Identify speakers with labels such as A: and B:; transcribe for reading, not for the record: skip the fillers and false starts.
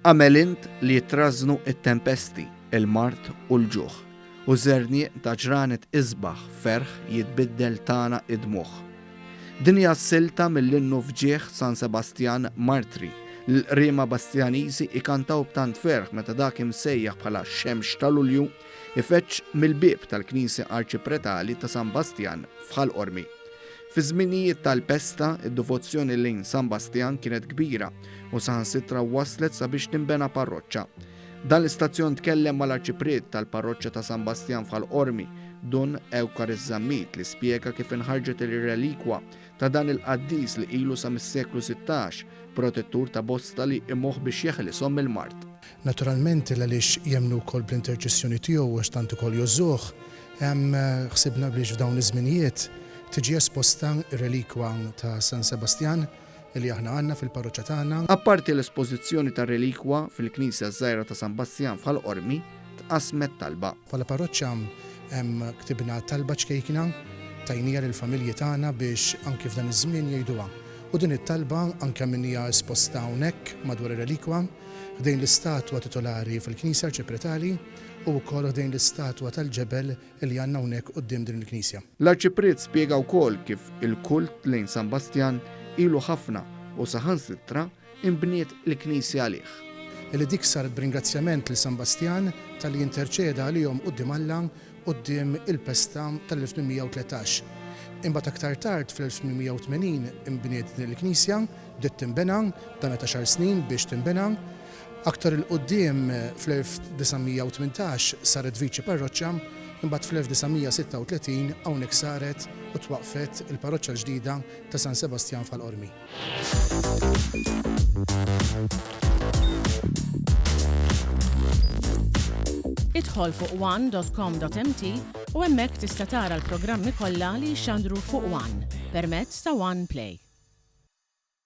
A: Għamelint li jitraznu it-tempesti, il-mart u l-ġuħ, u żernieq ta' ġranet isbaħ ferħ jitbiddel tana id-dmuħ. Dinja s-silta mill-innu fġieħ San Sebastian Martri, l-rima Bastianiżi ikantaw b'tant ferħ meta dak imsejjaħ bħala xemx ta' Lulju ifeċċ mill-bieb tal-Knisja Arċipretali ta' San Bastian f'Ħal-Qormi. Fi żminijiet tal-pesta, id-devozzjoni lejn San Bastian kienet kbira u saħansitra waslet sabiex tinbena parroċċa. Dan l-istazzjon tkellem mal-arċipriet tal-parroċċa ta' San Bastian f'Ħal-Qormi, Dun Ewkarizzamit li spjega kif inħarġet il-relikwa ta' dan il-qaddis li ilu sa mis-seklu 16, protettur ta' bosta li immoħ biex jeħlisom il-mart.
B: Naturalment għaliex jemnu wkoll bl-interċessjoni tiegħu għax tant ukoll jożuh, hemm ħsibna biex f'dawn iż-żminijiet tiġi esposta ir-relikwa ta' San Sebastian li aħna għandna fil-parroċċa tagħna.
A: Apparti l-espożizzjoni ta' relikwa fil-Knisja Żgħira ta' San Bastian f'Ħal-Qormi, tqasmet talba.
B: Bħala parroċċa hemm ktibna talba ċkejkna tajnija lill-familji tagħna biex anke f'dan iż-żmien jgħiduha. U din it-talba anke min hija esposta hawnhekk madwar ir-relikwa ħdejn l-istatwa titolari fil-Knisja Arċipretali u wkoll ħdejn l-istatwa tal-ġebel li għandna hawnhekk quddiem din il-Knisja.
A: L-Arċipriet spjega wkoll kif il-kult lejn San Bastian ilu ħafna u saħansitra inbniet il-Knisja għalih.
B: Li dik saret b'ringrazzjament lil San Bastian tal-li interċeda għalihom quddiem Alla quddiem il-pesta tal-1813. Imbagħad aktar tard fl-1880 inbniet din il-Knisja, bdiet tinbena, damet 10 snin biex tinbena. Aktar il-qoddim fl-1918 saret viċi parroċċa, imbagħad fl-1936 hawnhekk saret u twaqfet il-parroċċa l-ġdida ta' San Sebastian f'Ħal-Qormi.
C: Idħol fuq one.com.mt u hemmhekk tista' tara l-programmi kollha li jxandru fuq One permezz ta' One Play.